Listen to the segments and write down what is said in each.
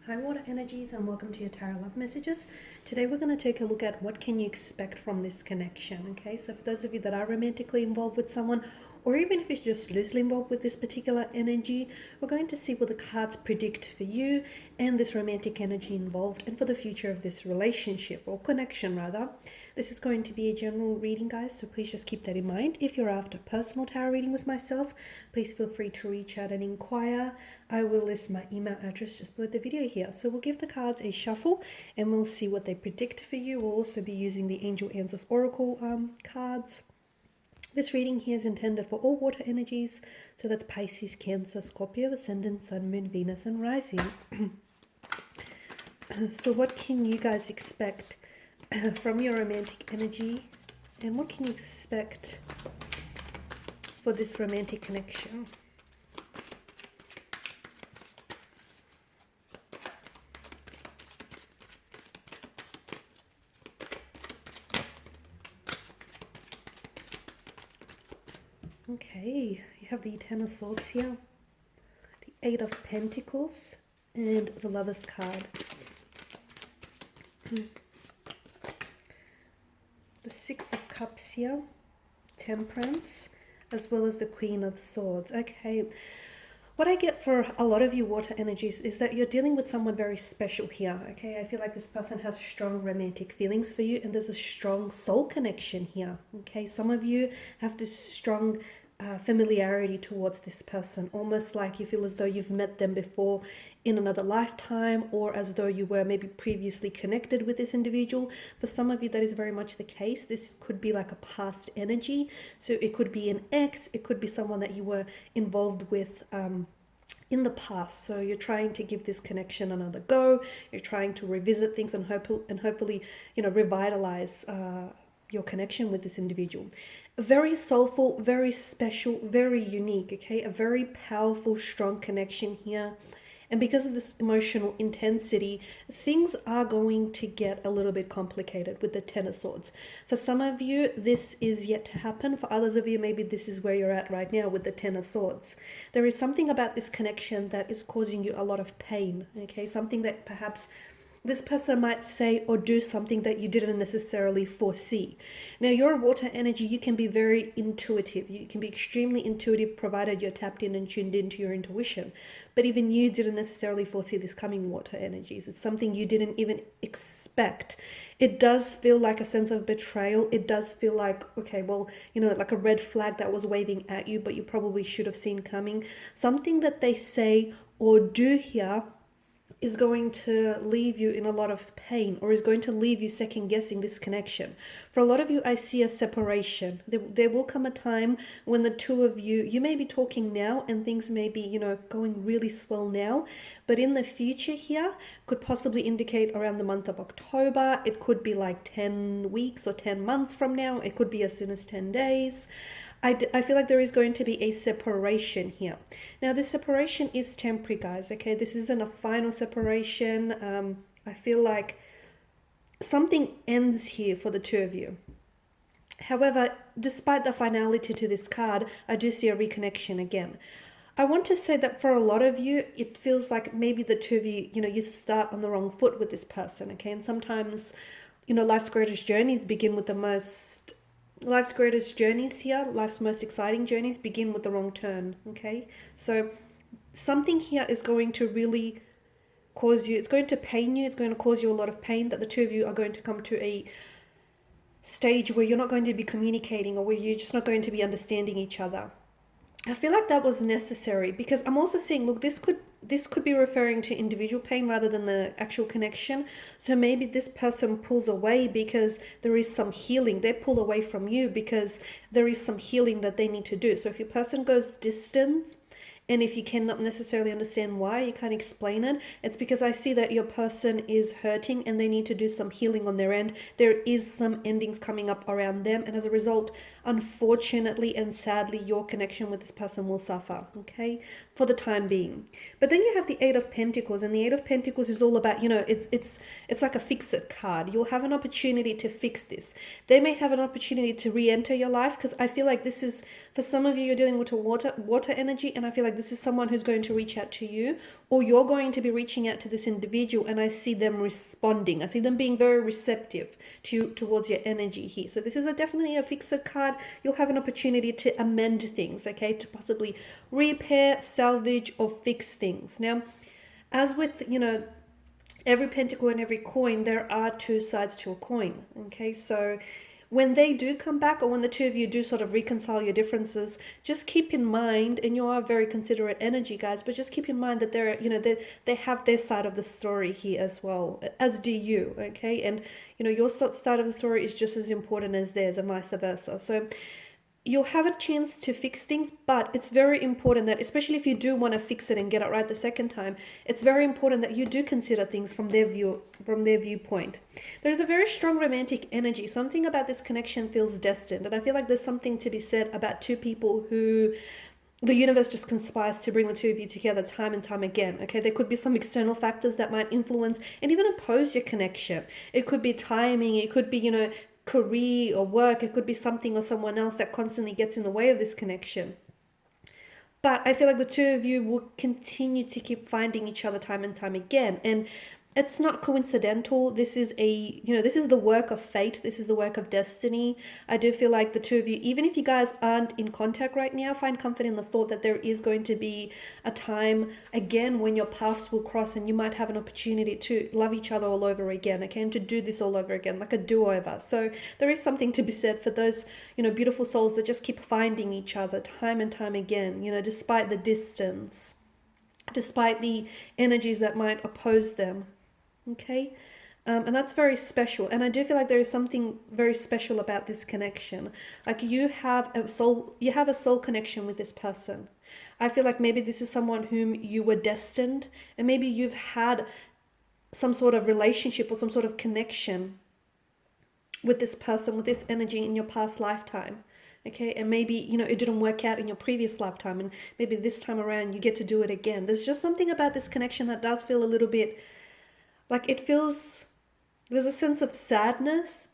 Hi water energies and welcome to your tarot love messages. Today we're going to take a look at what can you expect from this connection. Okay, so for those of you that are romantically involved with someone, or even if you're just loosely involved with this particular energy, we're going to see what the cards predict for you and this romantic energy involved and for the future of this relationship or connection rather. This is going to be a general reading, guys, so please just keep that in mind. If you're after personal tarot reading with myself, please feel free to reach out and inquire. I will list my email address just below the video here. So we'll give the cards a shuffle and we'll see what they predict for you. We'll also be using the Angel Answers Oracle cards. This reading here is intended for all water energies, so that's Pisces, Cancer, Scorpio, Ascendant, Sun, Moon, Venus, and Rising. So what can you guys expect from your romantic energy, and what can you expect for this romantic connection? Okay, you have the Ten of Swords here, the Eight of Pentacles, and the Lover's card. The Six of Cups here, Temperance, as well as the Queen of Swords. Okay, what I get for a lot of you water energies is that you're dealing with someone very special here. Okay, I feel like this person has strong romantic feelings for you and there's a strong soul connection here. Okay, some of you have this strong familiarity towards this person, almost like you feel as though you've met them before in another lifetime, or as though you were maybe previously connected with this individual. For some of you, that is very much the case. This could be like a past energy. So it could be an ex, it could be someone that you were involved with in the past. So you're trying to give this connection another go. You're trying to revisit things and hopefully, revitalize your connection with this individual. Very soulful, very special, very unique, okay? A very powerful, strong connection here. And because of this emotional intensity, things are going to get a little bit complicated with the Ten of Swords. For some of you, this is yet to happen. For others of you, maybe this is where you're at right now with the Ten of Swords. There is something about this connection that is causing you a lot of pain, okay? Something that perhaps this person might say or do something that you didn't necessarily foresee. Now, your water energy, you can be very intuitive. You can be extremely intuitive provided you're tapped in and tuned into your intuition. But even you didn't necessarily foresee this coming, water energies. It's something you didn't even expect. It does feel like a sense of betrayal. It does feel like, okay, well, like a red flag that was waving at you, but you probably should have seen coming. Something that they say or do here is going to leave you in a lot of pain, or is going to leave you second guessing this connection. For a lot of you, I see a separation. There will come a time when the two of you may be talking now and things may be, going really swell now, but in the future here could possibly indicate around the month of October. It could be like 10 weeks or 10 months from now. It could be as soon as 10 days. I feel like there is going to be a separation here. Now, this separation is temporary, guys, okay? This isn't a final separation. I feel like something ends here for the two of you. However, despite the finality to this card, I do see a reconnection again. I want to say that for a lot of you, it feels like maybe the two of you, you start on the wrong foot with this person, okay? And sometimes, life's greatest journeys begin with life's greatest journeys here, life's most exciting journeys begin with the wrong turn, okay? So something here is going to really cause you, it's going to pain you, it's going to cause you a lot of pain, that the two of you are going to come to a stage where you're not going to be communicating, or where you're just not going to be understanding each other. I feel like that was necessary, because I'm also seeing, look, this could be referring to individual pain rather than the actual connection. So maybe this person pulls away because there is some healing. They pull away from you because there is some healing that they need to do. So if your person goes distant, and if you cannot necessarily understand why, you can't explain it, it's because I see that your person is hurting and they need to do some healing on their end. There is some endings coming up around them, and as a result, unfortunately and sadly, your connection with this person will suffer, okay, for the time being. But then you have the Eight of Pentacles, and the Eight of Pentacles is all about, it's like a fix-it card. You'll have an opportunity to fix this. They may have an opportunity to re-enter your life, because I feel like this is, for some of you, you're dealing with a water energy, and I feel like like this is someone who's going to reach out to you, or you're going to be reaching out to this individual, and I see them responding. I see them being very receptive towards your energy here. So this is definitely a fixer card. You'll have an opportunity to amend things, okay, to possibly repair, salvage, or fix things. Now, as with, every pentacle and every coin, there are two sides to a coin, okay? So when they do come back, or when the two of you do sort of reconcile your differences, just keep in mind, and you are very considerate energy, guys, but just keep in mind that they have their side of the story here as well, as do you, okay? And, your side of the story is just as important as theirs, and vice versa. So you'll have a chance to fix things, but it's very important that, especially if you do want to fix it and get it right the second time, it's very important that you do consider things from their viewpoint. There's a very strong romantic energy. Something about this connection feels destined, and I feel like there's something to be said about two people who the universe just conspires to bring the two of you together time and time again, okay? There could be some external factors that might influence and even oppose your connection. It could be timing, it could be, career or work, it could be something or someone else that constantly gets in the way of this connection. But I feel like the two of you will continue to keep finding each other time and time again. And it's not coincidental. This is this is the work of fate. This is the work of destiny. I do feel like the two of you, even if you guys aren't in contact right now, find comfort in the thought that there is going to be a time again when your paths will cross and you might have an opportunity to love each other all over again, okay, and to do this all over again, like a do-over. So there is something to be said for those, beautiful souls that just keep finding each other time and time again, despite the distance, despite the energies that might oppose them. Okay, and that's very special. And I do feel like there is something very special about this connection. Like you have a soul connection with this person. I feel like maybe this is someone whom you were destined, and maybe you've had some sort of relationship or some sort of connection with this person, with this energy in your past lifetime. Okay, and maybe, it didn't work out in your previous lifetime, and maybe this time around you get to do it again. There's just something about this connection that does feel a little bit like there's a sense of sadness,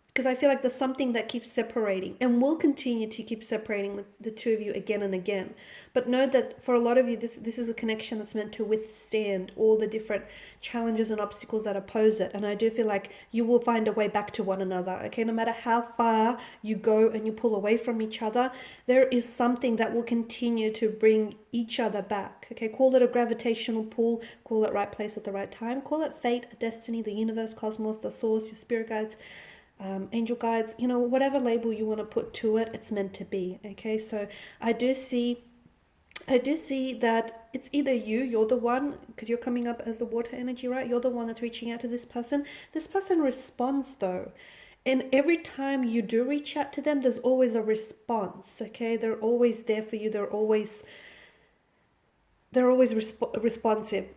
because I feel like there's something that keeps separating and will continue to keep separating the two of you again and again. But know that for a lot of you, this is a connection that's meant to withstand all the different challenges and obstacles that oppose it. And I do feel like you will find a way back to one another, okay? No matter how far you go and you pull away from each other, there is something that will continue to bring each other back, okay? Call it a gravitational pull, call it right place at the right time, call it fate, destiny, the universe, cosmos, the source, your spirit guides, angel guides, whatever label you want to put to it, it's meant to be, okay? So I do see that it's either you're the one, because you're coming up as the water energy, right? You're the one that's reaching out to this person. This person responds though. And every time you do reach out to them, there's always a response, okay? They're always there for you. They're always responsive.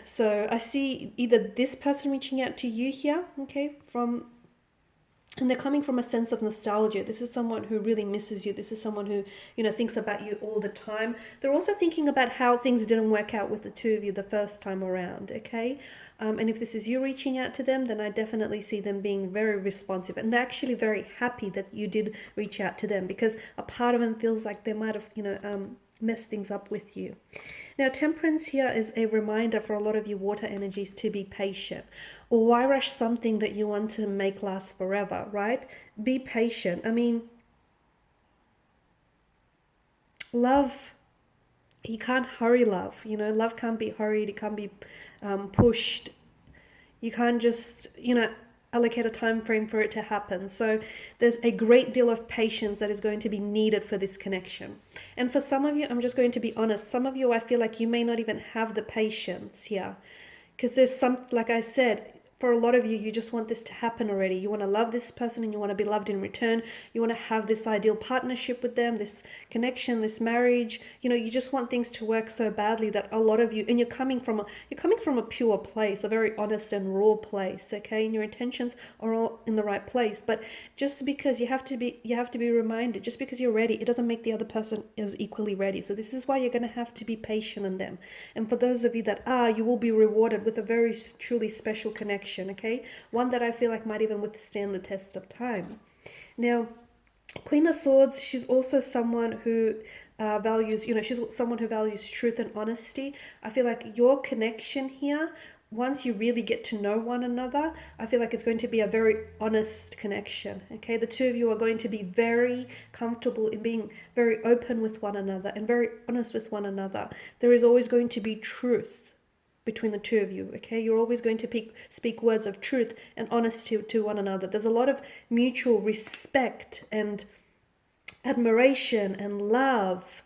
So I see either this person reaching out to you here, okay, and they're coming from a sense of nostalgia. This is someone who really misses you. This is someone who, thinks about you all the time. They're also thinking about how things didn't work out with the two of you the first time around, okay? And if this is you reaching out to them, then I definitely see them being very responsive. And they're actually very happy that you did reach out to them, because a part of them feels like they might have, messed things up with you. Now, temperance here is a reminder for a lot of you water energies to be patient. Or why rush something that you want to make last forever, right? Be patient. I mean, love, you can't hurry love. Love can't be hurried. It can't be pushed. You can't just, allocate a time frame for it to happen. So there's a great deal of patience that is going to be needed for this connection. And for some of you, I'm just going to be honest, some of you, I feel like you may not even have the patience here, because there's some, like I said, for a lot of you, you just want this to happen already. You want to love this person and you want to be loved in return. You want to have this ideal partnership with them, this connection, this marriage. You just want things to work so badly that a lot of you, and you're coming from a pure place, a very honest and raw place, okay? And your intentions are all in the right place. But just because you have to be reminded, just because you're ready, it doesn't make the other person as equally ready. So this is why you're going to have to be patient in them. And for those of you that are, you will be rewarded with a very truly special connection. Okay, one that I feel like might even withstand the test of time. Now, Queen of Swords, she's also someone who values, she's someone who values truth and honesty. I feel like your connection here, once you really get to know one another, I feel like it's going to be a very honest connection. Okay, the two of you are going to be very comfortable in being very open with one another and very honest with one another. There is always going to be truth between the two of you. Okay, you're always going to speak words of truth and honesty to one another. There's a lot of mutual respect and admiration and love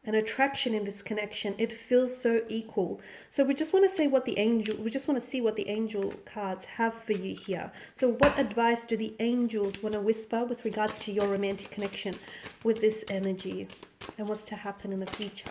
and attraction in this connection. It feels so equal. So we just want to see what the angel cards have for you here. So what advice do the angels want to whisper with regards to your romantic connection with this energy and what's to happen in the future?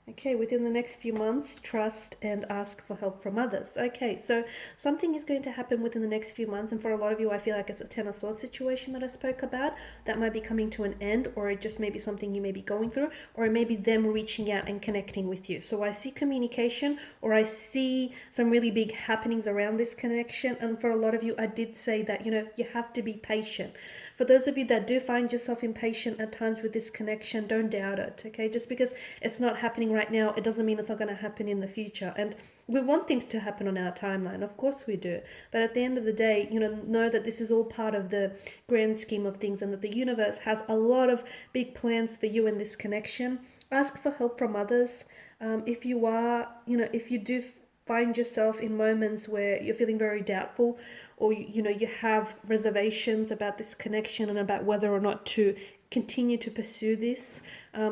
Okay, within the next few months, trust and ask for help from others. Okay, so something is going to happen within the next few months, and for a lot of you, I feel like it's a Ten of Swords situation that I spoke about. That might be coming to an end, or it just may be something you may be going through, or it may be them reaching out and connecting with you. So I see communication, or I see some really big happenings around this connection, and for a lot of you, I did say that, you have to be patient. For those of you that do find yourself impatient at times with this connection, don't doubt it, okay? Just because it's not happening right now, it doesn't mean it's not going to happen in the future. And we want things to happen on our timeline, of course we do. But at the end of the day, know that this is all part of the grand scheme of things, and that the universe has a lot of big plans for you in this connection. Ask for help from others. If you do find yourself in moments where you're feeling very doubtful, or you have reservations about this connection and about whether or not to continue to pursue this,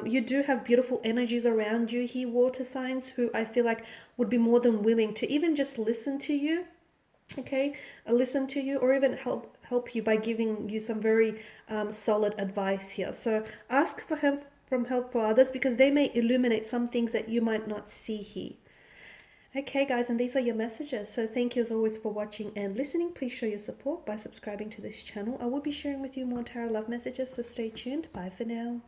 you do have beautiful energies around you here, water signs, who I feel like would be more than willing to even just listen to you. Okay, listen to you, or even help you by giving you some very solid advice here. So ask for help for others, because they may illuminate some things that you might not see here. Okay guys, and these are your messages. So thank you as always for watching and listening. Please show your support by subscribing to this channel. I will be sharing with you more tarot love messages, so stay tuned. Bye for now.